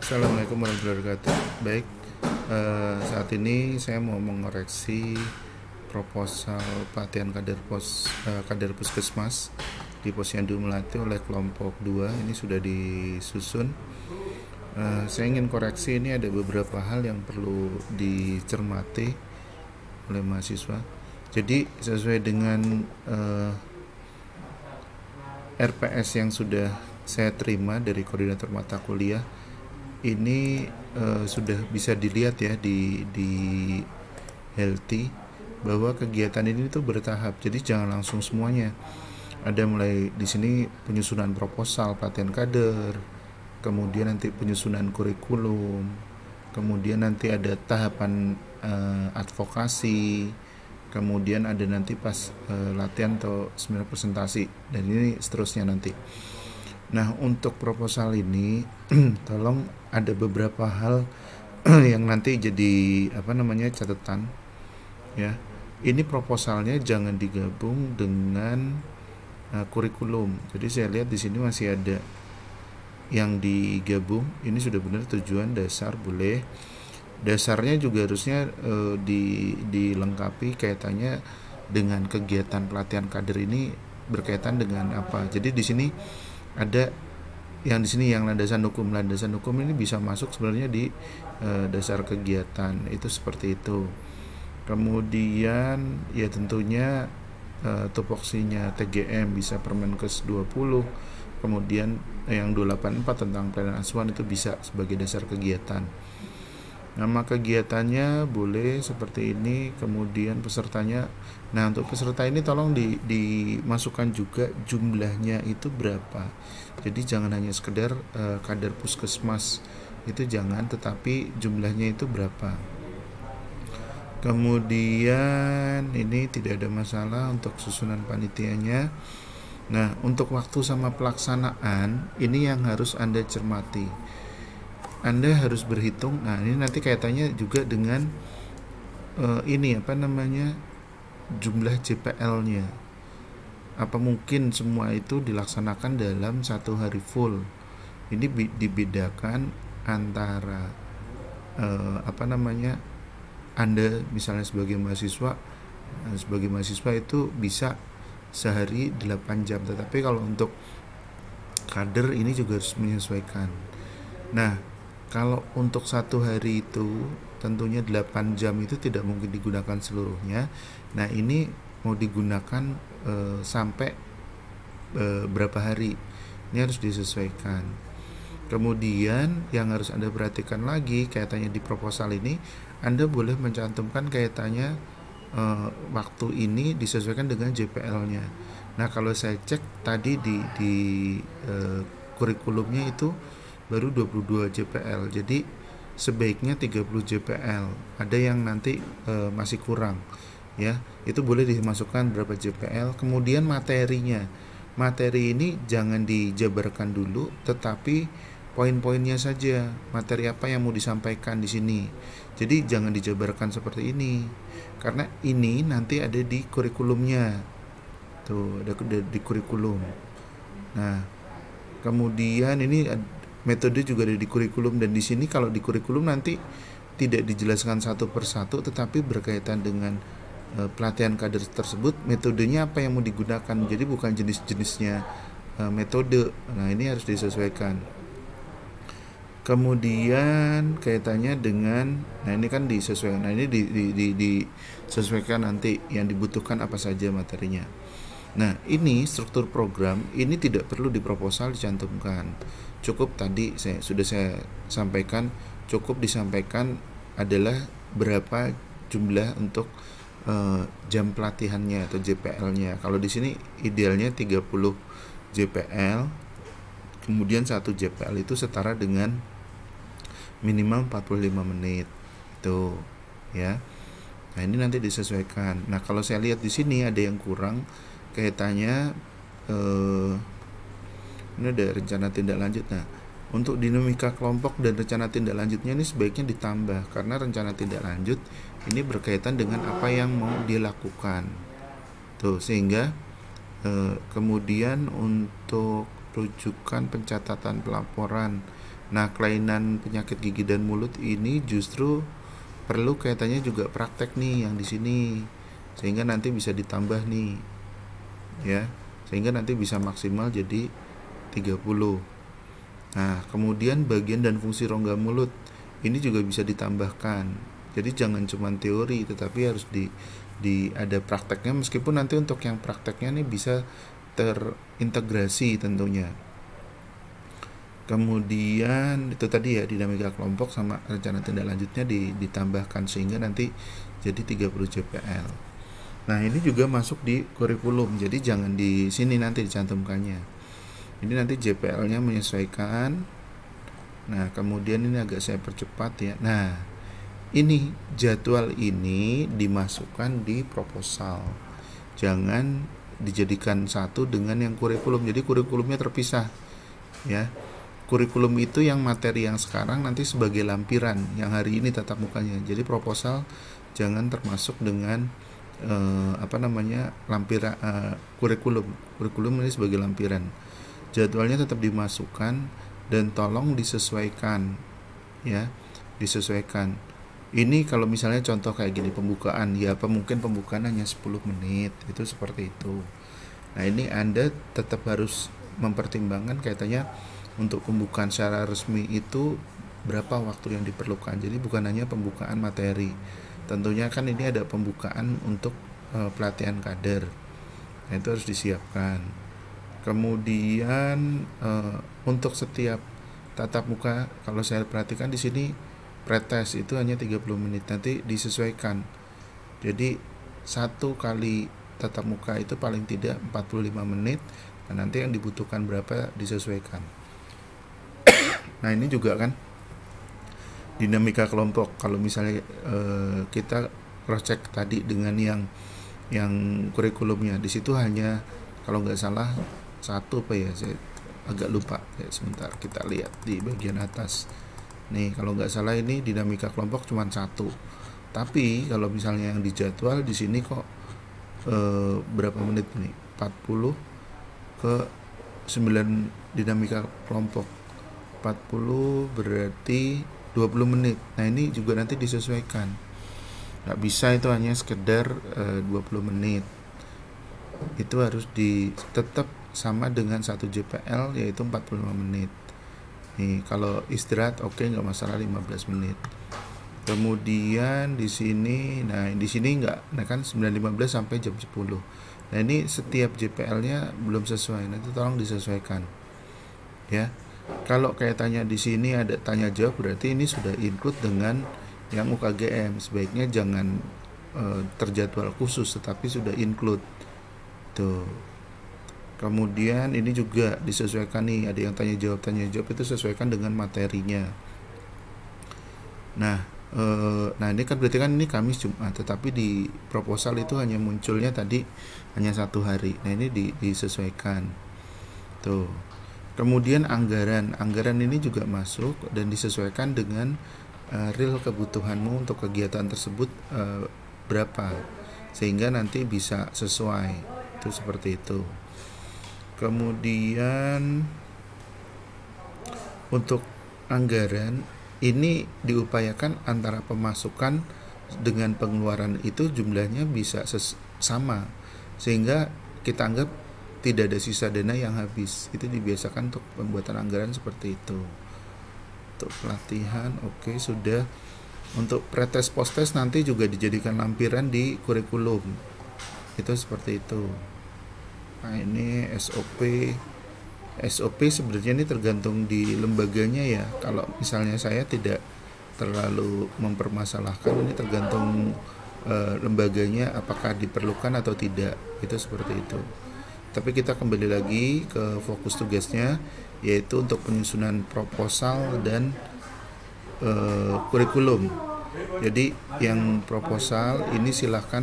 Assalamualaikum warahmatullahi wabarakatuh. Baik, saat ini saya mau mengoreksi proposal pelatihan kader puskesmas di Posyandu Melati oleh kelompok 2. Ini sudah disusun. Saya ingin koreksi, ini ada beberapa hal yang perlu dicermati oleh mahasiswa. Jadi sesuai dengan RPS yang sudah saya terima dari koordinator mata kuliah, ini sudah bisa dilihat ya di Healthy bahwa kegiatan ini tuh bertahap. Jadi jangan langsung semuanya. Ada mulai di sini penyusunan proposal pelatihan kader, kemudian nanti penyusunan kurikulum, kemudian nanti ada tahapan advokasi, kemudian ada nanti pas latihan atau seminar presentasi, dan ini seterusnya nanti. Nah, untuk proposal ini tolong ada beberapa hal yang nanti jadi catatan ya. Ini proposalnya jangan digabung dengan kurikulum. Jadi saya lihat di sini masih ada yang digabung. Ini sudah benar tujuan dasar boleh. Dasarnya juga harusnya dilengkapi kaitannya dengan kegiatan pelatihan kader ini berkaitan dengan apa. Jadi di sini ada yang di sini yang landasan hukum ini bisa masuk sebenarnya di dasar kegiatan itu seperti itu. Kemudian ya tentunya tupoksinya TGM bisa Permenkes 20, kemudian yang 284 tentang pelayanan asuhan itu bisa sebagai dasar kegiatan. Nama kegiatannya boleh seperti ini, kemudian pesertanya. Nah, untuk peserta ini tolong dimasukkan juga jumlahnya itu berapa. Jadi jangan hanya sekedar kader puskesmas, itu jangan, tetapi jumlahnya itu berapa. Kemudian ini tidak ada masalah untuk susunan panitianya. Nah, untuk waktu sama pelaksanaan ini yang harus Anda cermati. Anda harus berhitung. Nah, ini nanti kaitannya juga dengan jumlah JPL-nya. Apa mungkin semua itu dilaksanakan dalam satu hari full? Ini dibedakan antara Anda misalnya sebagai mahasiswa itu bisa sehari 8 jam, tetapi kalau untuk kader ini juga harus menyesuaikan. Nah, kalau untuk satu hari itu tentunya 8 jam itu tidak mungkin digunakan seluruhnya. Nah, ini mau digunakan sampai berapa hari, ini harus disesuaikan. Kemudian yang harus Anda perhatikan lagi kaitannya di proposal ini, Anda boleh mencantumkan kaitannya waktu ini disesuaikan dengan JPL-nya. Nah, kalau saya cek tadi di kurikulumnya itu baru 22 JPL, jadi sebaiknya 30 JPL. Ada yang nanti masih kurang ya, itu boleh dimasukkan berapa JPL. Kemudian materi ini jangan dijabarkan dulu, tetapi poin-poinnya saja, materi apa yang mau disampaikan di sini. Jadi jangan dijabarkan seperti ini, karena ini nanti ada di kurikulumnya. Tuh, ada di kurikulum. Nah, kemudian ini metode juga ada di kurikulum, dan di sini kalau di kurikulum nanti tidak dijelaskan satu persatu, tetapi berkaitan dengan pelatihan kader tersebut, metodenya apa yang mau digunakan. Jadi bukan jenis-jenisnya metode. Nah, ini harus disesuaikan. Kemudian kaitannya dengan, nah ini kan disesuaikan. Nah, ini disesuaikan nanti yang dibutuhkan apa saja materinya. Nah, ini struktur program ini tidak perlu di proposal dicantumkan. Cukup tadi sudah saya sampaikan, cukup disampaikan adalah berapa jumlah untuk jam pelatihannya atau JPL-nya. Kalau di sini idealnya 30 JPL. Kemudian 1 JPL itu setara dengan minimal 45 menit. Itu ya. Nah, ini nanti disesuaikan. Nah, kalau saya lihat di sini ada yang kurang kaitannya ini ada rencana tindak lanjut. Nah, untuk dinamika kelompok dan rencana tindak lanjutnya ini sebaiknya ditambah, karena rencana tindak lanjut ini berkaitan dengan apa yang mau dilakukan. Tuh, sehingga kemudian untuk rujukan pencatatan pelaporan Nah, kelainan penyakit gigi dan mulut ini justru perlu kaitannya juga praktek nih yang di sini, sehingga nanti bisa ditambah nih ya, sehingga nanti bisa maksimal jadi 30. Nah, kemudian bagian dan fungsi rongga mulut ini juga bisa ditambahkan. Jadi jangan cuma teori, tetapi harus di ada prakteknya, meskipun nanti untuk yang prakteknya nih bisa terintegrasi tentunya. Kemudian itu tadi ya, dinamika kelompok sama rencana tindak lanjutnya ditambahkan sehingga nanti jadi 30 JPL. Nah, ini juga masuk di kurikulum. Jadi jangan di sini nanti dicantumkannya. Ini nanti JPL-nya menyesuaikan. Nah, kemudian ini agak saya percepat ya. Nah, ini jadwal ini dimasukkan di proposal. Jangan dijadikan satu dengan yang kurikulum. Jadi kurikulumnya terpisah ya. Kurikulum itu yang materi yang sekarang nanti sebagai lampiran, yang hari ini tatap mukanya. Jadi proposal jangan termasuk dengan lampiran kurikulum. Kurikulum ini sebagai lampiran. Jadwalnya tetap dimasukkan dan tolong disesuaikan ya, disesuaikan. Ini kalau misalnya contoh kayak gini pembukaan, ya mungkin pembukaan hanya 10 menit, itu seperti itu. Nah, ini Anda tetap harus mempertimbangkan kaitannya untuk pembukaan secara resmi itu berapa waktu yang diperlukan. Jadi bukan hanya pembukaan materi. Tentunya kan ini ada pembukaan untuk pelatihan kader. Nah, itu harus disiapkan. Kemudian untuk setiap tatap muka, kalau saya perhatikan di sini pretest itu hanya 30 menit, nanti disesuaikan. Jadi satu kali tatap muka itu paling tidak 45 menit, dan nanti yang dibutuhkan berapa disesuaikan. Nah, ini juga kan dinamika kelompok. Kalau misalnya kita cross check tadi dengan yang kurikulumnya, di situ hanya kalau nggak salah satu ya, saya agak lupa ya, sebentar kita lihat di bagian atas nih, kalau nggak salah ini dinamika kelompok cuma satu, tapi kalau misalnya yang dijadwal di sini kok berapa menit nih, 40 ke 9 dinamika kelompok, 40 berarti 20 menit. Nah, ini juga nanti disesuaikan, nggak bisa itu hanya sekedar 20 menit, itu harus tetap sama dengan 1 JPL yaitu 45 menit. Nih, kalau istirahat oke, nggak masalah 15 menit. Kemudian di sini, nah di sini nggak, nah kan 9.15 sampai jam 10. Nah, ini setiap JPL-nya belum sesuai, nanti tolong disesuaikan ya. Kalau kaitannya di sini ada tanya jawab, berarti ini sudah include dengan yang UKGM. Sebaiknya jangan terjadwal khusus, tetapi sudah include tuh. Kemudian ini juga disesuaikan nih, ada yang tanya jawab itu sesuaikan dengan materinya. Nah, ini kan berarti kan ini Kamis Jumat, tetapi di proposal itu hanya munculnya tadi hanya 1 hari. Nah, ini disesuaikan tuh. Kemudian anggaran ini juga masuk dan disesuaikan dengan real kebutuhanmu untuk kegiatan tersebut berapa, sehingga nanti bisa sesuai, itu seperti itu. Kemudian untuk anggaran ini diupayakan antara pemasukan dengan pengeluaran itu jumlahnya bisa sama, sehingga kita anggap tidak ada sisa dana yang habis. Itu dibiasakan untuk pembuatan anggaran seperti itu. Untuk pelatihan oke, sudah. Untuk pretest posttest nanti juga dijadikan lampiran di kurikulum, itu seperti itu. Nah, ini SOP sebenarnya ini tergantung di lembaganya ya. Kalau misalnya saya tidak terlalu mempermasalahkan, ini tergantung lembaganya apakah diperlukan atau tidak, itu seperti itu. Tapi kita kembali lagi ke fokus tugasnya, yaitu untuk penyusunan proposal dan kurikulum. Jadi yang proposal ini silahkan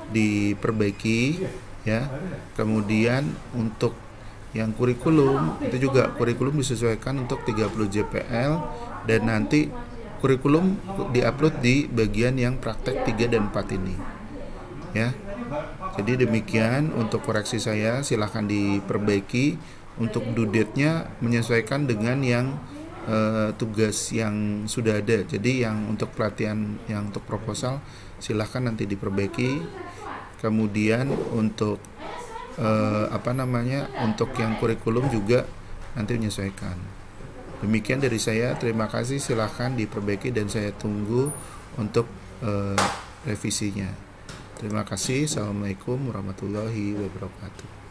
diperbaiki ya. Kemudian untuk yang kurikulum itu juga kurikulum disesuaikan untuk 30 JPL, dan nanti kurikulum diupload di bagian yang praktek 3 dan 4 ini ya. Jadi demikian untuk koreksi saya, silahkan diperbaiki. Untuk due date-nya menyesuaikan dengan yang tugas yang sudah ada. Jadi yang untuk pelatihan, yang untuk proposal silahkan nanti diperbaiki. Kemudian untuk untuk yang kurikulum juga nanti menyesuaikan. Demikian dari saya, terima kasih, silahkan diperbaiki dan saya tunggu untuk revisinya. Terima kasih. Assalamualaikum warahmatullahi wabarakatuh.